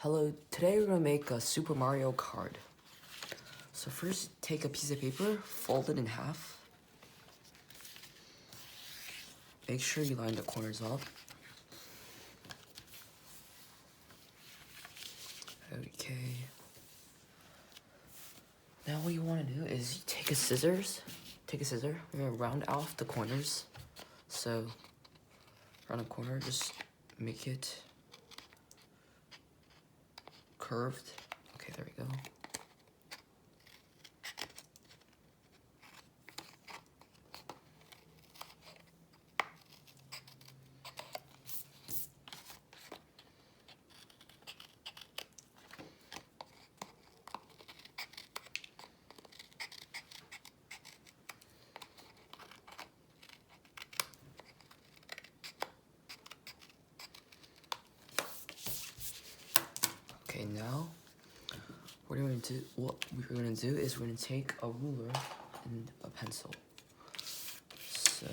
Hello, today we're gonna make a Super Mario card. So first, take a piece of paper, fold it in half. Make sure you line the corners up. Okay. Now what you wanna do is you take a scissor, we're gonna round off the corners. So, around a corner, just make it curved. Okay, there we go. Okay, now what we're gonna do is we're gonna take a ruler and a pencil. So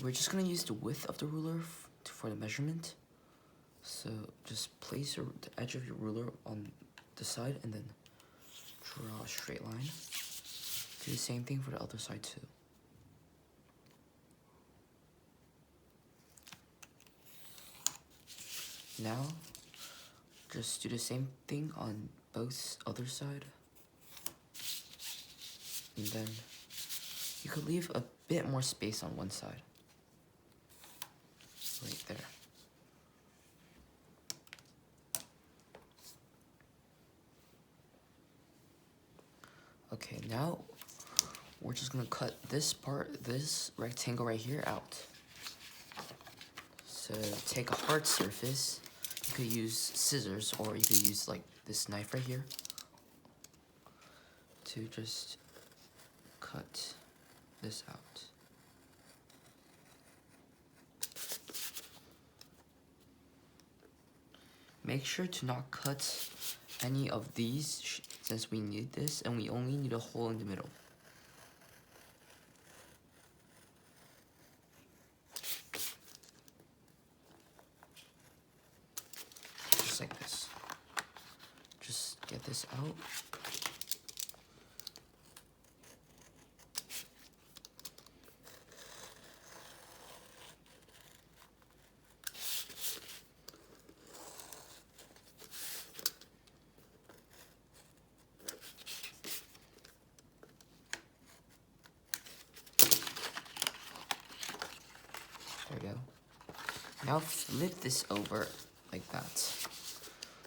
we're just gonna use the width of the ruler for the measurement. So just place the edge of your ruler on the side and then draw a straight line. Do the same thing for the other side too. Now, just do the same thing on both other side. And then you could leave a bit more space on one side. Right there. Okay, now we're just gonna cut this rectangle right here out. So take a hard surface. You could use scissors or you could use like this knife right here to just cut this out. Make sure to not cut any of these since we need this and we only need a hole in the middle. Just like this. Just get this out. There we go. Now flip this over like that.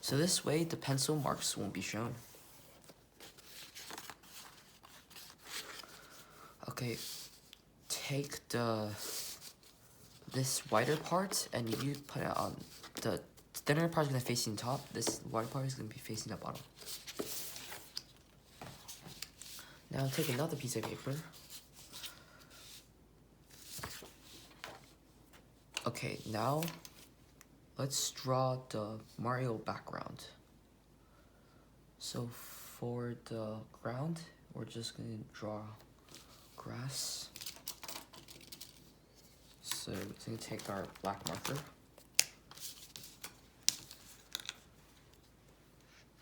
So this way the pencil marks won't be shown. Okay, take this wider part and you put it on the thinner part is gonna face the top. This wider part is gonna be facing the bottom. Now take another piece of paper. Okay, now let's draw the Mario background. So for the ground, we're just gonna draw grass. So we're gonna take our black marker,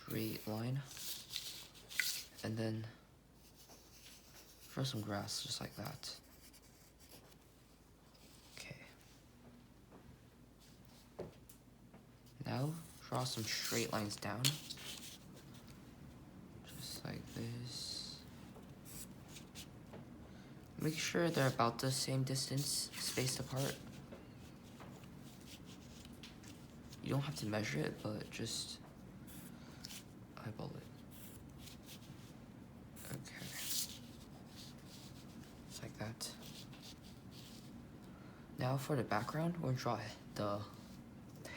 straight line, and then draw some grass just like that. Now, draw some straight lines down, just like this. Make sure they're about the same distance, spaced apart. You don't have to measure it, but just eyeball it. Okay. Just like that. Now for the background, we're gonna draw the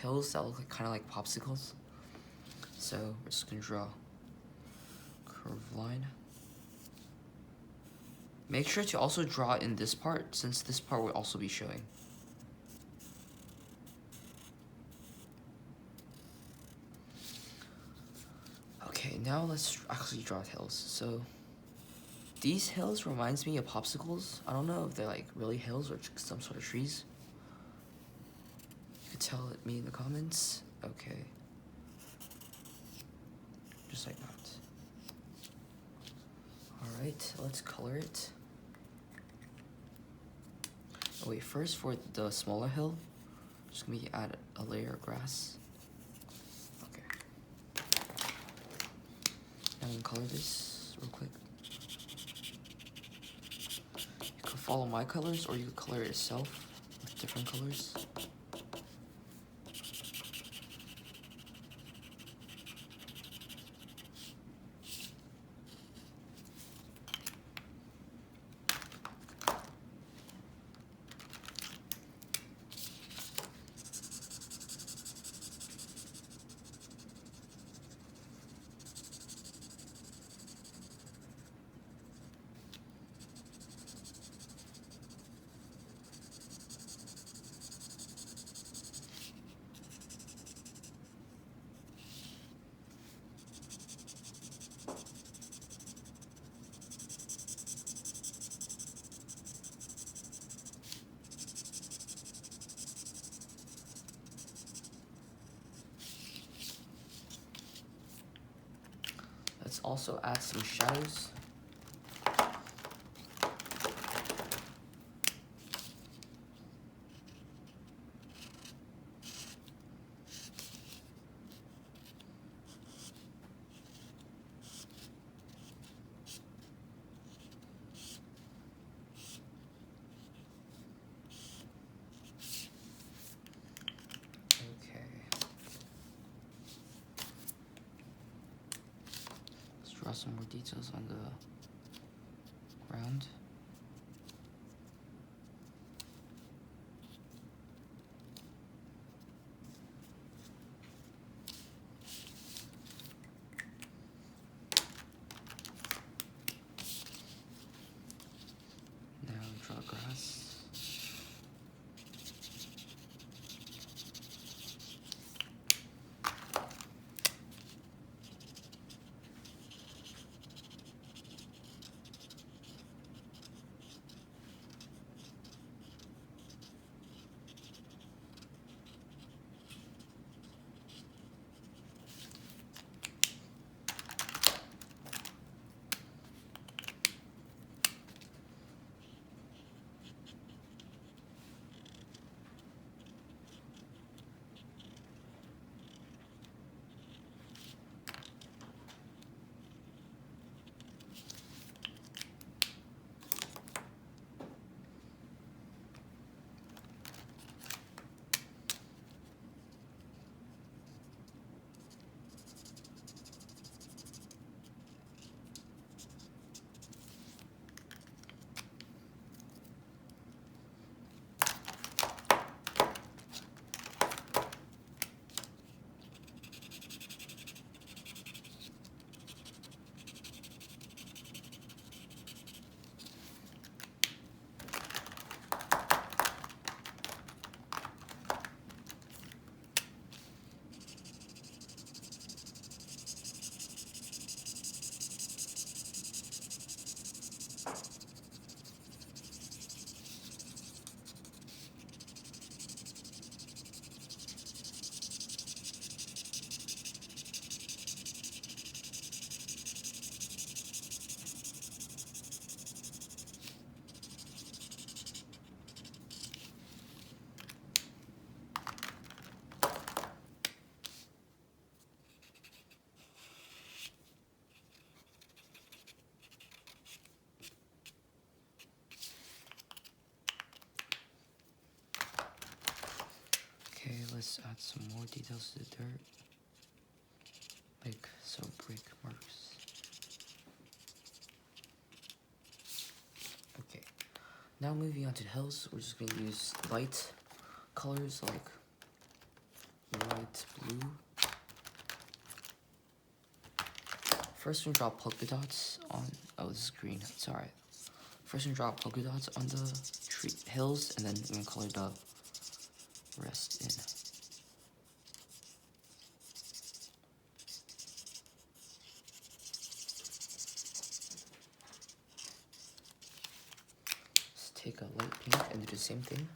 hills that look kind of like popsicles. So we're just gonna draw a curved line. Make sure to also draw in this part since this part will also be showing. Okay, now let's actually draw hills. So these hills reminds me of popsicles. I don't know if they're like really hills or some sort of trees. Tell me in the comments. Okay. just like that. Alright, let's color it. Oh wait, first for the smaller hill, just gonna be add a layer of grass. Okay. Now we can color this real quick. You can follow my colors, or you can color it yourself with different colors. Let's also add some shadows. Draw some more details on the ground. Now draw grass. Okay, let's add some more details to the dirt, like some brick marks. Okay, now moving on to the hills, we're just gonna use light colors like white, blue. First, we draw polka dots on. Oh, this is green. It's alright. First, we draw polka dots on the hills, and then we're gonna color the rest in. Let's take a light pink and do the same thing.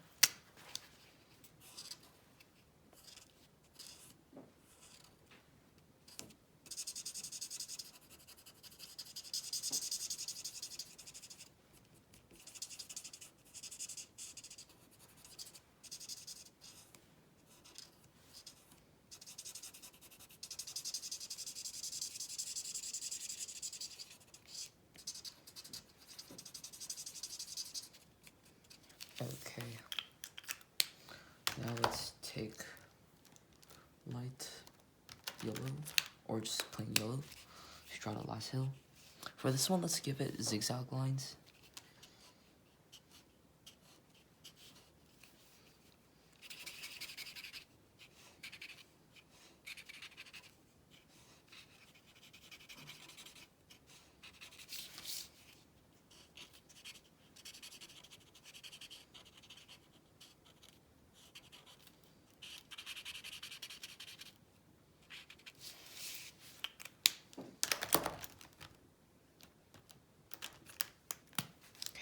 light yellow, or just plain yellow to draw the last hill. For this one, let's give it zigzag lines.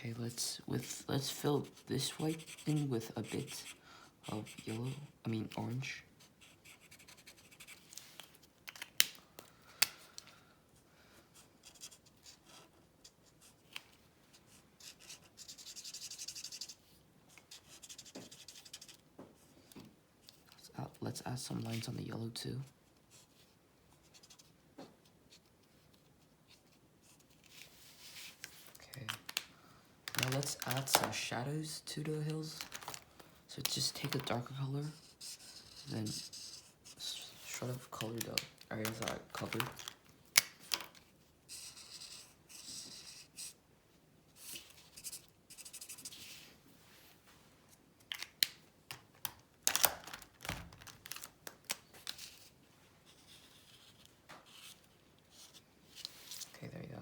Okay, let's fill this white in with a bit of yellow, orange. Let's add some lines on the yellow too. Okay, now let's add some shadows to the hills. So just take a darker color, then sort of color the areas that are covered. Okay, there you go.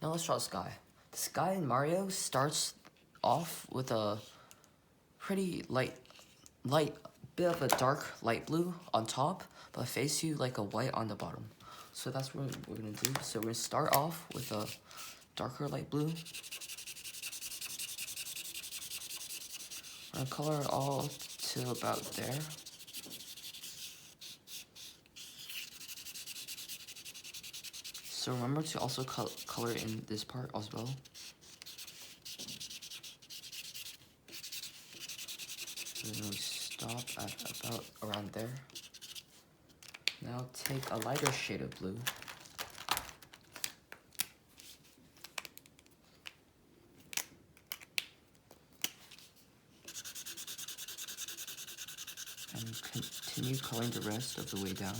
Now let's draw the sky. The sky in Mario starts off with a pretty light, bit of a dark light blue on top, but fades you like a white on the bottom. So that's what we're gonna do. So we're gonna start off with a darker light blue. We're gonna color it all to about there. So remember to also color in this part as well. So we're gonna stop at about around there. Now take a lighter shade of blue. And continue coloring the rest of the way down.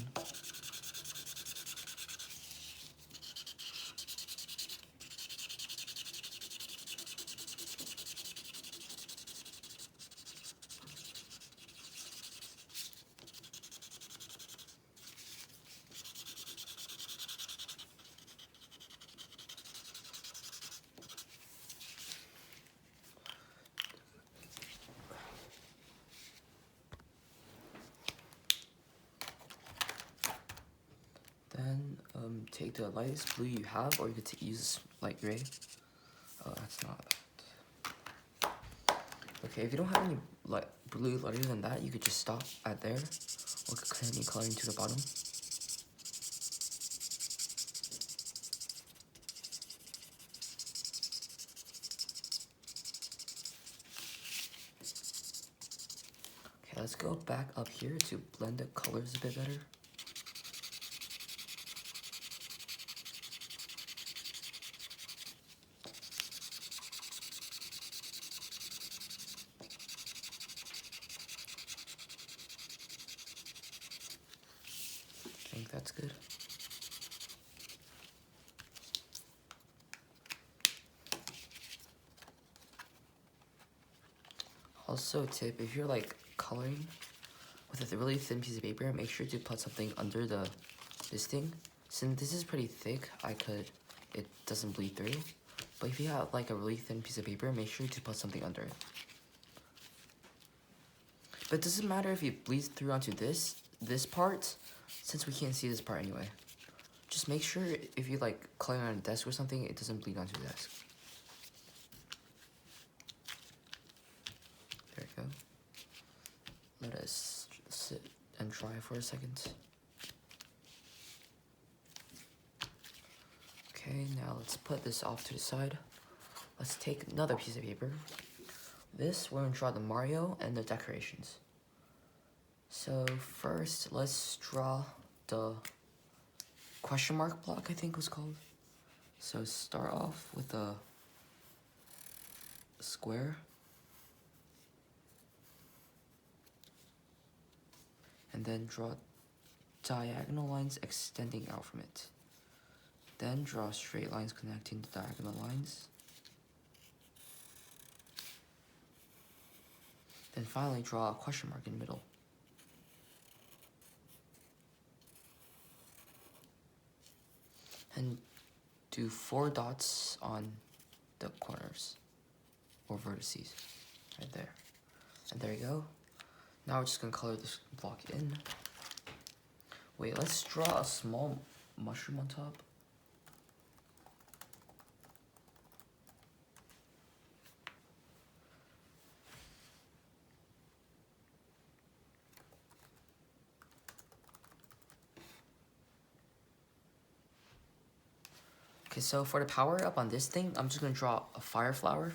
Then take the lightest blue you have, or you could use light gray. Oh, that's not that. Okay, if you don't have any blue lighter than that, you could just stop at there, or continue coloring to the bottom. Okay, let's go back up here to blend the colors a bit better. I think that's good. Also, tip, if you're like coloring with a really thin piece of paper, make sure to put something under this thing. Since this is pretty thick, it doesn't bleed through. But if you have like a really thin piece of paper, make sure to put something under it. But it doesn't matter if it bleeds through onto this part, since we can't see this part anyway. Just make sure if you like color on a desk or something, it doesn't bleed onto the desk. There we go. Let us sit and dry for a second. Okay, now let's put this off to the side. Let's take another piece of paper. This, we're gonna draw the Mario and the decorations. So first, let's draw the question mark block, I think it was called. So start off with a square. and then draw diagonal lines extending out from it. Then draw straight lines connecting the diagonal lines. Then finally draw a question mark in the middle. And do 4 dots on the corners or vertices right there. And there you go. Now we're just gonna color this block in. Wait, let's draw a small mushroom on top. Okay, so for the power up on this thing, I'm just gonna draw a fire flower.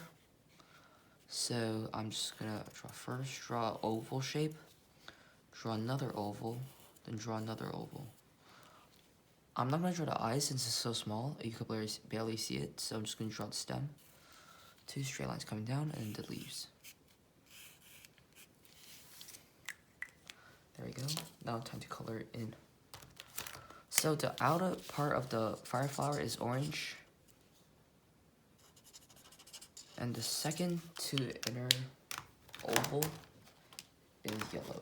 So I'm just gonna draw an oval shape, draw another oval, then draw another oval. I'm not gonna draw the eyes since it's so small, you could barely see it, so I'm just gonna draw the stem. 2 straight lines coming down, and the leaves. There we go. Now time to color it in. So the outer part of the fire flower is orange. And the second to inner oval is yellow.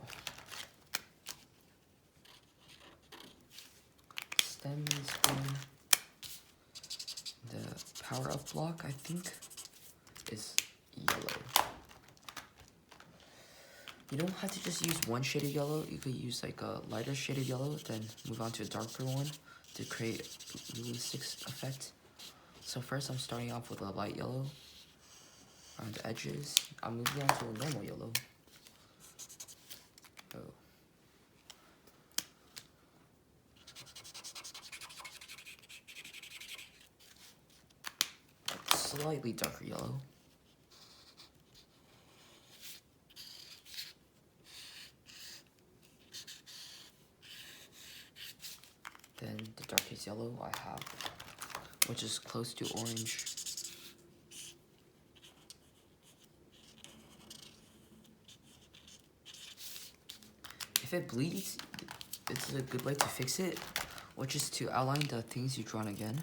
Stem is green. The power up block, I think, is yellow. You don't have to just use one shade of yellow. You could use like a lighter shade of yellow, then move on to a darker one to create a realistic effect. So first I'm starting off with a light yellow around the edges. I'm moving on to a normal yellow. Oh. A slightly darker yellow. Then the darkest yellow I have, which is close to orange. If it bleeds, it's a good way to fix it, which is to outline the things you've drawn again.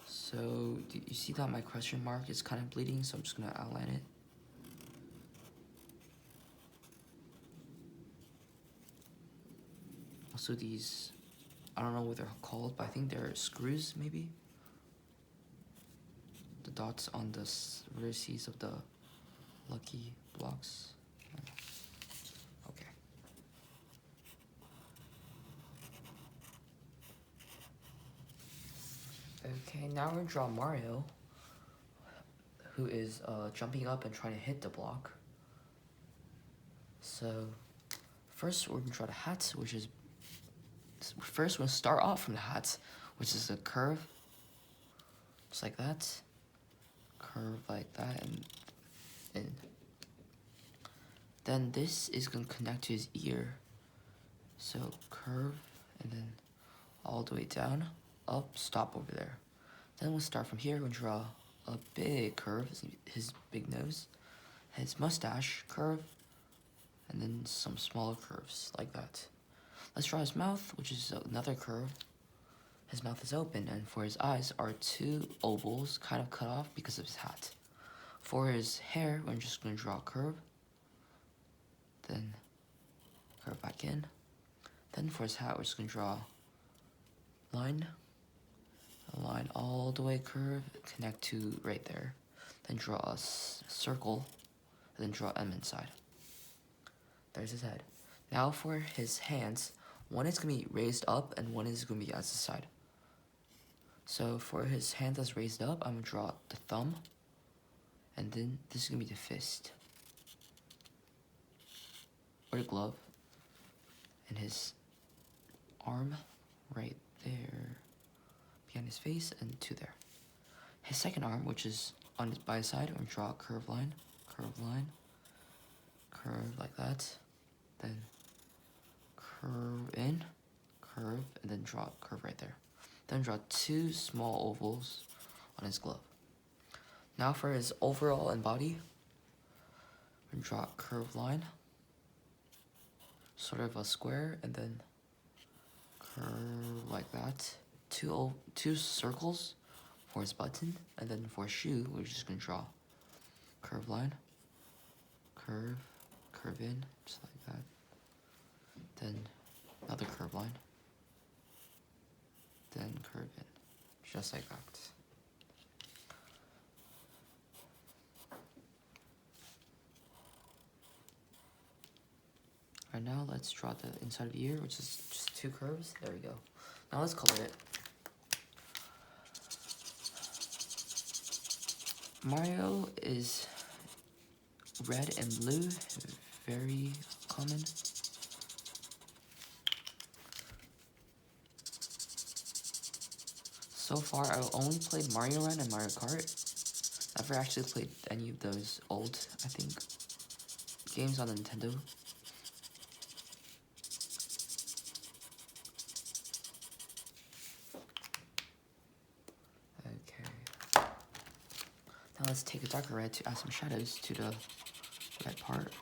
So, do you see that my question mark is kind of bleeding, so I'm just gonna outline it. Also these, I don't know what they're called, but I think they're screws, maybe? The dots on the vertices of the lucky blocks. Okay. Okay, now we're gonna draw Mario, who is jumping up and trying to hit the block. So, first we're gonna draw the hat, which is, first we're gonna start off from the hat, which is a curve, just like that. Curve like that, and in. Then this is gonna connect to his ear. So curve, and then all the way down, up, stop over there. Then we'll start from here. We'll draw a big curve, his big nose, his mustache curve, and then some smaller curves like that. Let's draw his mouth, which is another curve. His mouth is open, and for his eyes are 2 ovals kind of cut off because of his hat. For his hair, we're just gonna draw a curve, then curve back in. Then for his hat, we're just gonna draw a line all the way curve, connect to right there. Then draw a circle, and then draw M inside. There's his head. Now for his hands, one is gonna be raised up and one is gonna be as the side. So for his hand that's raised up, I'm gonna draw the thumb, and then this is gonna be the fist, or the glove, and his arm right there, behind his face, and 2 there. His second arm, which is on by his side, I'm gonna draw a curve line, curve like that, then curve in, curve, and then draw a curve right there. Then draw 2 small ovals on his glove. Now for his overall and body, draw a curved line, sort of a square, and then curve like that. Two circles for his button, and then for a shoe, we're just gonna draw curved line, curve in, just like that. Then another curved line, then curve in, just like that. Right now, let's draw the inside of the ear, which is just two curves. There we go. Now let's color it. Mario is red and blue, very common. So far, I've only played Mario Land and Mario Kart. Never actually played any of those old, I think, games on Nintendo. Okay. Now let's take a darker red to add some shadows to the red part.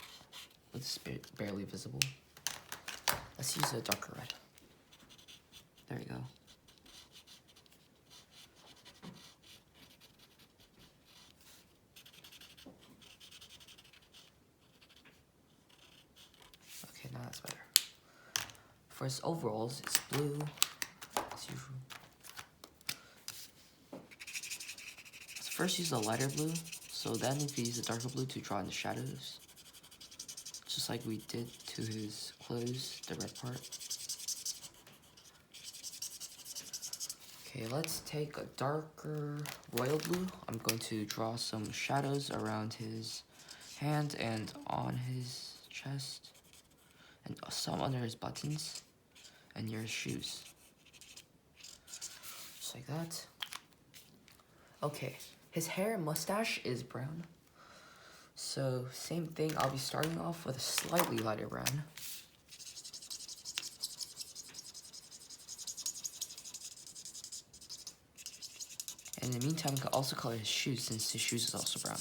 It's barely visible. Let's use a darker red. There we go. Okay, now that's better. For his overalls, it's blue, as usual. Let's first use a lighter blue, so then we can use a darker blue to draw in the shadows. Just like we did to his clothes, the red part. Okay, let's take a darker royal blue. I'm going to draw some shadows around his hand and on his chest, and some under his buttons and near his shoes. Just like that. Okay, his hair and mustache is brown. So, same thing, I'll be starting off with a slightly lighter brown. And in the meantime, we can also color his shoes, since his shoes is also brown.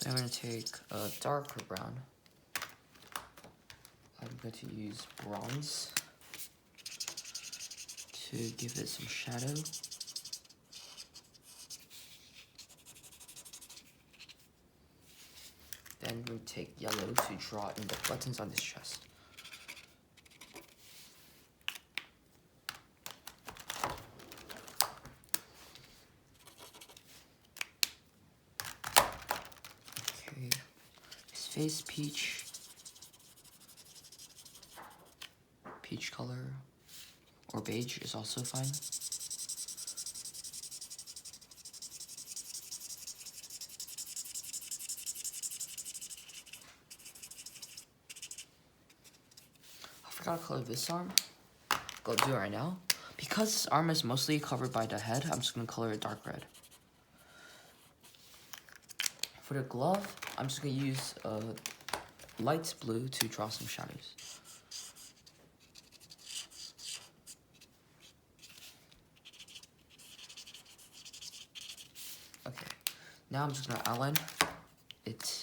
Then I'm going to take a darker brown. I'm going to use bronze to give it some shadow. Then we take yellow to draw in the buttons on his chest. Okay, his face peach color, or beige is also fine. I forgot to color this arm. Go do it right now. Because this arm is mostly covered by the head, I'm just gonna color it dark red. For the glove, I'm just gonna use light blue to draw some shadows. Okay, now I'm just gonna outline it.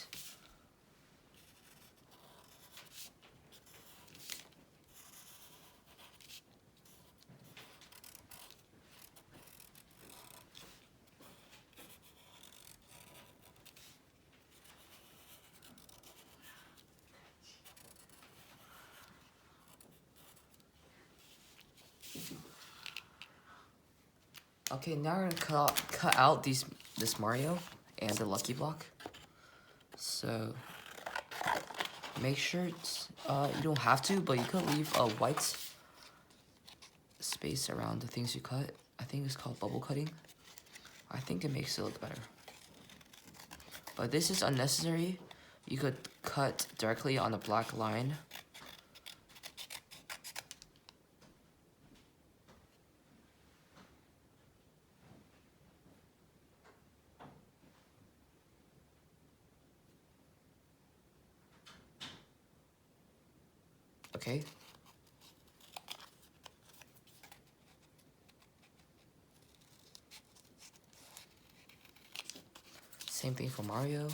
Okay, now we're gonna cut out this Mario and the Lucky Block. So make sure it's, you don't have to, but you could leave a white space around the things you cut. I think it's called bubble cutting. I think it makes it look better. But this is unnecessary. You could cut directly on the black line. Okay. Same thing for Mario.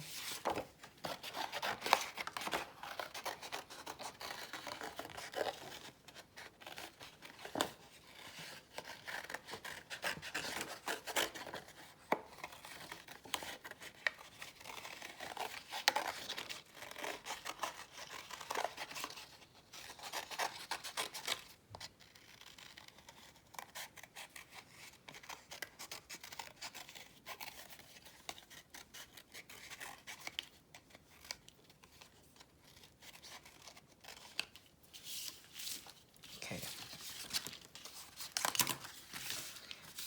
Okay.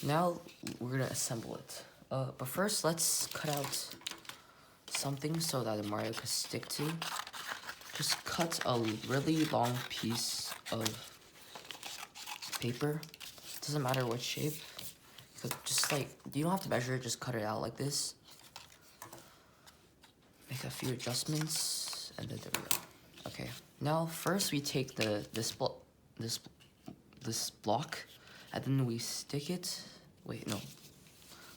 Now we're gonna assemble it. But first, let's cut out something so that the Mario can stick to. Just cut a really long piece of paper. Doesn't matter what shape. Just like, you don't have to measure it, just cut it out like this. Make a few adjustments, and then there we go. Okay, now first we take this block, and then we stick it. Wait, no.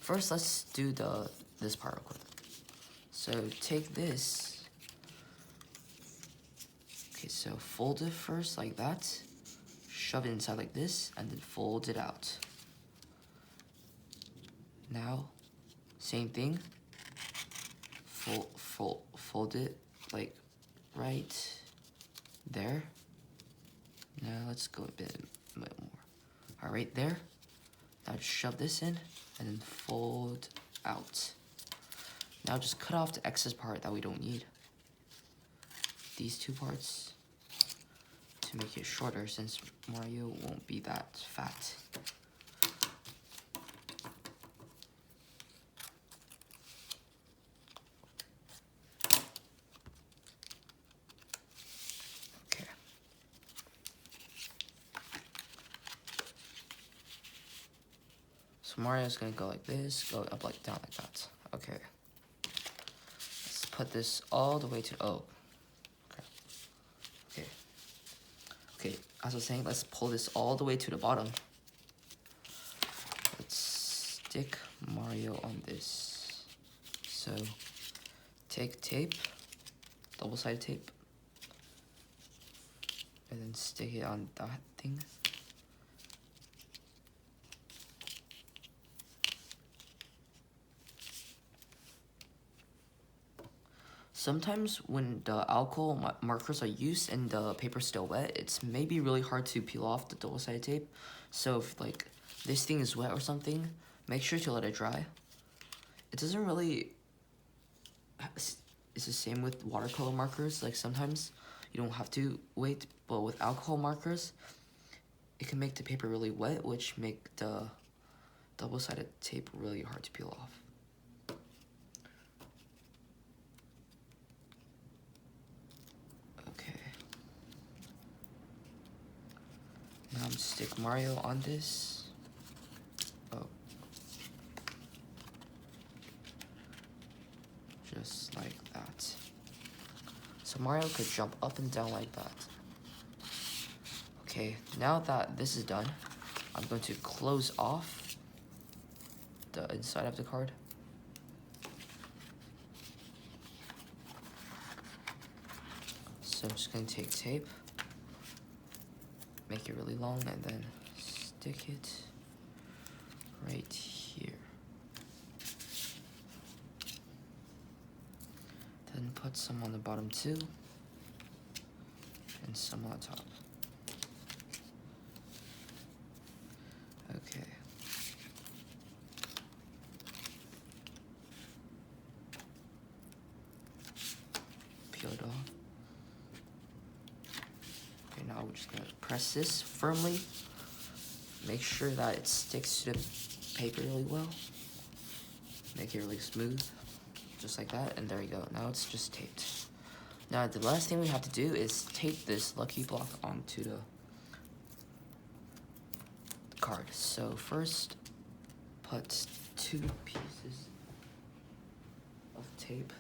First, let's do this part real quick. So take this. Okay, so fold it first like that. Shove it inside like this, and then fold it out. Now, same thing. Fold it like right there. Now let's go a bit more. All right, there. Now just shove this in and then fold out. Now just cut off the excess part that we don't need. These two parts to make it shorter, since Mario won't be that fat. Okay. So Mario's gonna go like this, go up like down like that. Okay. Let's put this all the way to Okay, as I was saying, let's pull this all the way to the bottom. Let's stick Mario on this. So, take tape, double-sided tape, and then stick it on that thing. Sometimes when the alcohol markers are used and the paper's still wet, it's maybe really hard to peel off the double-sided tape. So if like this thing is wet or something, make sure to let it dry. It doesn't really, it's the same with watercolor markers. Like sometimes you don't have to wait, but with alcohol markers, it can make the paper really wet, which make the double-sided tape really hard to peel off. Now I'm gonna stick Mario on this. Just like that. So Mario could jump up and down like that. Okay, now that this is done, I'm going to close off the inside of the card. So I'm just gonna take tape, make it really long, and then stick it right here. Then put some on the bottom too, and some on top. Okay. Peel it off. Okay, now we're just gonna press this firmly. Make sure that it sticks to the paper really well. Make it really smooth, just like that, and there you go. Now it's just taped. Now the last thing we have to do is tape this lucky block onto the card. So first, put 2 pieces of tape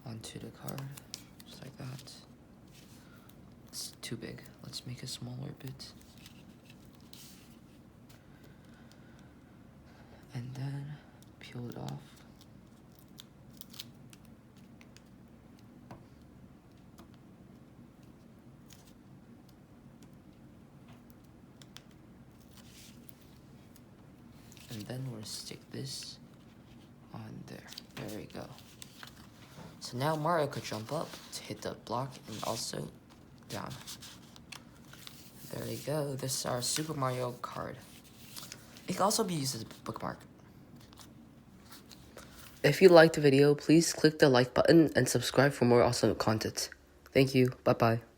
onto the card, just like that. It's too big. Let's make a smaller bit. And then peel it off. we're gonna stick this on there. There we go. So now Mario could jump up to hit the block and also down. There we go. This is our Super Mario card. It can also be used as a bookmark. If you liked the video, please click the like button and subscribe for more awesome content. Thank you. Bye-bye.